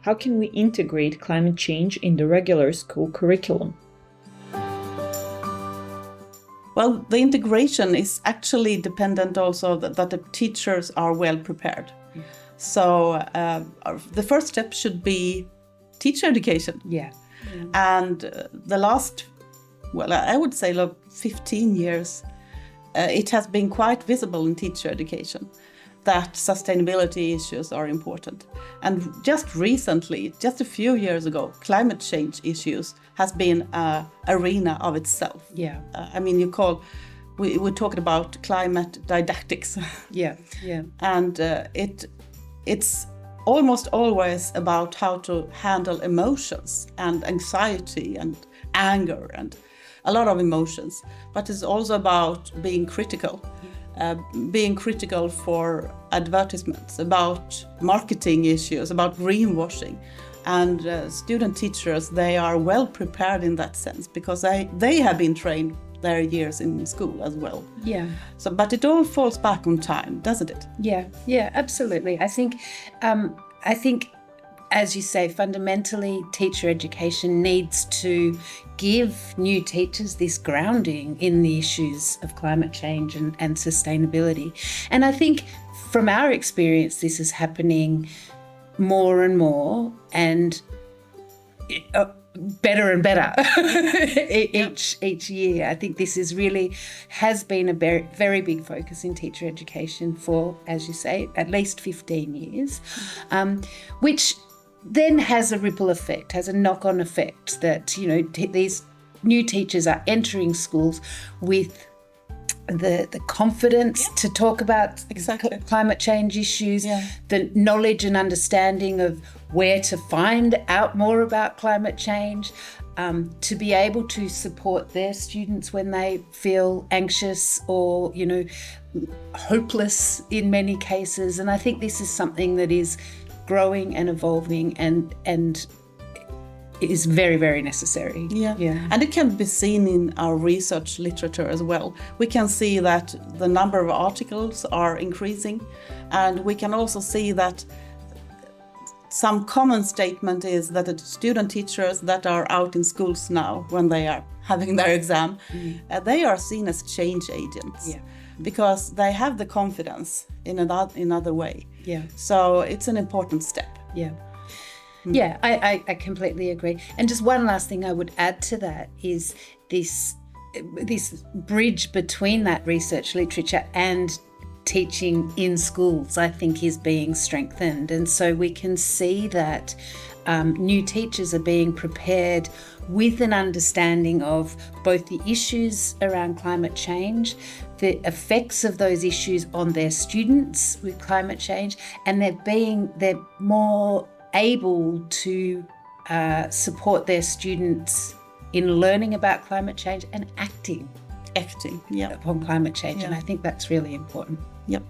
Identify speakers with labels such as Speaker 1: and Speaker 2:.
Speaker 1: how can we integrate climate change in the regular school curriculum?
Speaker 2: Well, the integration is actually dependent also that the teachers are well prepared. So the first step should be teacher education.
Speaker 3: Yeah.
Speaker 2: And the last, well, I would say 15 years, it has been quite visible in teacher education that sustainability issues are important. And just recently, just a few years ago, climate change issues has been an arena of itself.
Speaker 3: Yeah.
Speaker 2: I mean, we're talking about climate didactics.
Speaker 3: Yeah.
Speaker 2: And it's almost always about how to handle emotions and anxiety and anger and a lot of emotions. But it's also about being critical. Being critical for advertisements, about marketing issues, about greenwashing. And student teachers, they are well prepared in that sense because they have been trained their years in school as well.
Speaker 3: Yeah.
Speaker 2: So, but it all falls back on time, doesn't it?
Speaker 3: Yeah, absolutely. I think, as you say, fundamentally, teacher education needs to give new teachers this grounding in the issues of climate change and sustainability. And I think from our experience, this is happening more and more and better and better each year. I think this has been a very, very big focus in teacher education for, as you say, at least 15 years, which then has a ripple effect, has a knock-on effect that, these new teachers are entering schools with the confidence to talk about climate change issues, the knowledge and understanding of where to find out more about climate change, to be able to support their students when they feel anxious or, hopeless in many cases. And I think this is something that is growing and evolving and is very, very necessary.
Speaker 2: Yeah. And it can be seen in our research literature as well. We can see that the number of articles are increasing, and we can also see that some common statement is that the student teachers that are out in schools now when they are having their exam, they are seen as change agents.
Speaker 3: Yeah.
Speaker 2: Because they have the confidence in another way.
Speaker 3: Yeah.
Speaker 2: So it's an important step.
Speaker 3: Yeah. Yeah, I completely agree. And just one last thing I would add to that is this bridge between that research literature and teaching in schools, I think, is being strengthened. And so we can see that new teachers are being prepared with an understanding of both the issues around climate change, the effects of those issues on their students with climate change, and they're more able to support their students in learning about climate change and acting
Speaker 2: Yeah.
Speaker 3: upon climate change. And I think that's really important.
Speaker 2: Yep.